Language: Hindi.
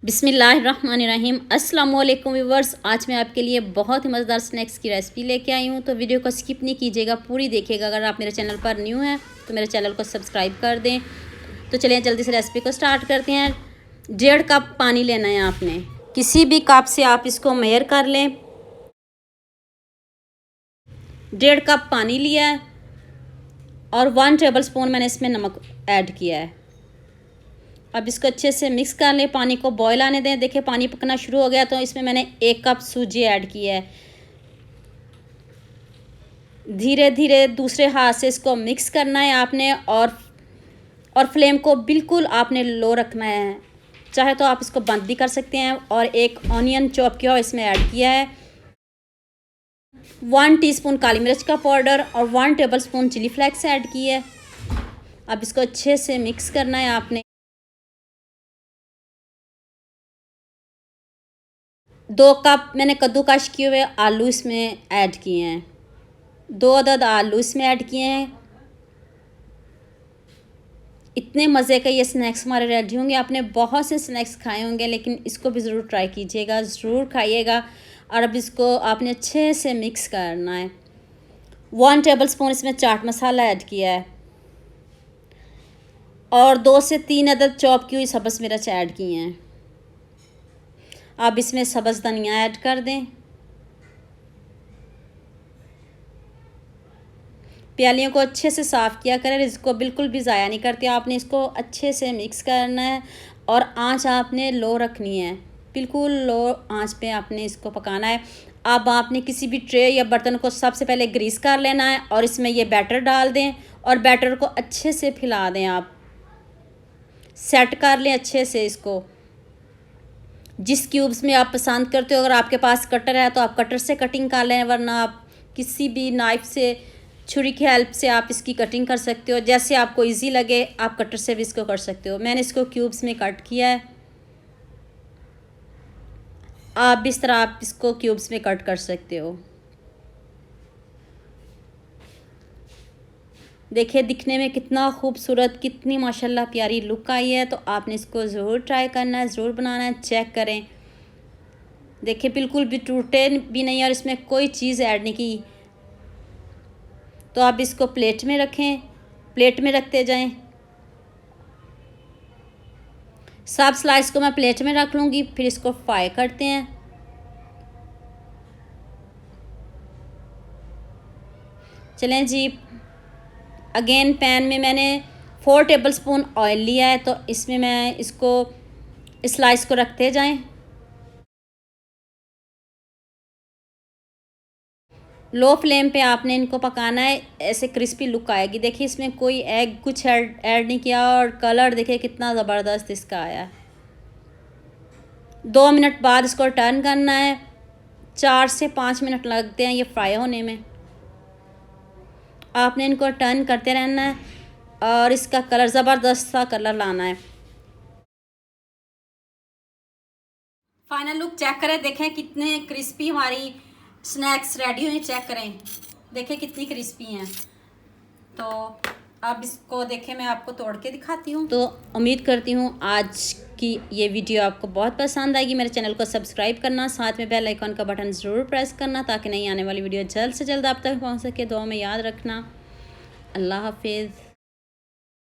बिस्मिल्लाहिर्रहमानिर्रहीम। अस्सलाम वालेकुम व्यूअर्स, आज मैं आपके लिए बहुत ही मज़ेदार स्नैक्स की रेसिपी लेके आई हूँ। तो वीडियो को स्किप नहीं कीजिएगा, पूरी देखिएगा। अगर आप मेरे चैनल पर न्यू हैं तो मेरे चैनल को सब्सक्राइब कर दें। तो चलिए जल्दी से रेसिपी को स्टार्ट करते हैं। 1.5 कप पानी लेना है आपने, किसी भी कप से आप इसको मेजर कर लें। 1.5 कप पानी लिया है और 1 टेबल स्पून मैंने इसमें नमक ऐड किया है। अब इसको अच्छे से मिक्स कर लें, पानी को बॉयल आने दें। देखिए पानी पकना शुरू हो गया तो इसमें मैंने 1 कप सूजी ऐड किया है। धीरे धीरे दूसरे हाथ से इसको मिक्स करना है आपने और फ्लेम को बिल्कुल आपने लो रखना है। चाहे तो आप इसको बंद भी कर सकते हैं। और एक ऑनियन चॉप किया इसमें ऐड किया है। 1 टीस्पून काली मिर्च का पाउडर और 1 tablespoon chilli flakes add किया है। अब इसको अच्छे से मिक्स करना है आपने। 2 कप मैंने कद्दूकश किए हुए आलू इसमें ऐड किए हैं। 2 अदद आलू इसमें ऐड किए हैं। इतने मज़े का ये स्नैक्स हमारे रेडी होंगे। आपने बहुत से स्नैक्स खाए होंगे लेकिन इसको भी ज़रूर ट्राई कीजिएगा, ज़रूर खाइएगा। और अब इसको आपने अच्छे से मिक्स करना है। 1 टेबल स्पून इसमें चाट मसाला ऐड किया है और 2 से 3 अदद चॉप की हुई सब्ज़ मिर्च ऐड किए हैं। अब इसमें सब्ज़ धनिया ऐड कर दें। प्यालियों को अच्छे से साफ़ किया करें, इसको बिल्कुल भी ज़ाया नहीं करते। आपने इसको अच्छे से मिक्स करना है और आंच आपने लो रखनी है, बिल्कुल लो आंच पे आपने इसको पकाना है। अब आपने किसी भी ट्रे या बर्तन को सबसे पहले ग्रीस कर लेना है और इसमें ये बैटर डाल दें और बैटर को अच्छे से फैला दें। आप सेट कर लें अच्छे से इसको, जिस क्यूब्स में आप पसंद करते हो। अगर आपके पास कटर है तो आप कटर से कटिंग कर लें, वरना आप किसी भी नाइफ़ से, छुरी की हेल्प से आप इसकी कटिंग कर सकते हो। जैसे आपको इजी लगे आप कटर से भी इसको कर सकते हो। मैंने इसको क्यूब्स में कट किया है। आप इस तरह आप इसको क्यूब्स में कट कर सकते हो। देखिए दिखने में कितना खूबसूरत, कितनी माशाल्लाह प्यारी लुक आई है। तो आपने इसको ज़रूर ट्राई करना है, ज़रूर बनाना है। चेक करें, देखिए बिल्कुल भी टूटे भी नहीं और इसमें कोई चीज़ ऐड नहीं की। तो आप इसको प्लेट में रखें, प्लेट में रखते जाएं। सब स्लाइस को मैं प्लेट में रख लूँगी, फिर इसको फ्राई करते हैं। चलें जी, अगेन पैन में मैंने 4 टेबल स्पून ऑयल लिया है। तो इसमें मैं इसको स्लाइस को रखते जाएं। लो फ्लेम पे आपने इनको पकाना है, ऐसे क्रिस्पी लुक आएगी। देखिए इसमें कोई एग कुछ ऐड नहीं किया और कलर देखिए कितना ज़बरदस्त इसका आया। 2 मिनट बाद इसको टर्न करना है। 4 से 5 मिनट लगते हैं ये फ्राई होने में। आपने इनको टर्न करते रहना है और इसका कलर ज़बरदस्त सा कलर लाना है। फाइनल लुक चेक करें, देखें कितने क्रिस्पी हमारी स्नैक्स रेडी हुए। चेक करें, देखें कितनी क्रिस्पी हैं। तो अब इसको देखें, मैं आपको तोड़ के दिखाती हूँ। तो उम्मीद करती हूँ आज की ये वीडियो आपको बहुत पसंद आएगी। मेरे चैनल को सब्सक्राइब करना, साथ में बेल आइकॉन का बटन ज़रूर प्रेस करना ताकि नई आने वाली वीडियो जल्द से जल्द आप तक पहुँच सके। दुआ में याद रखना। अल्लाह हाफिज़।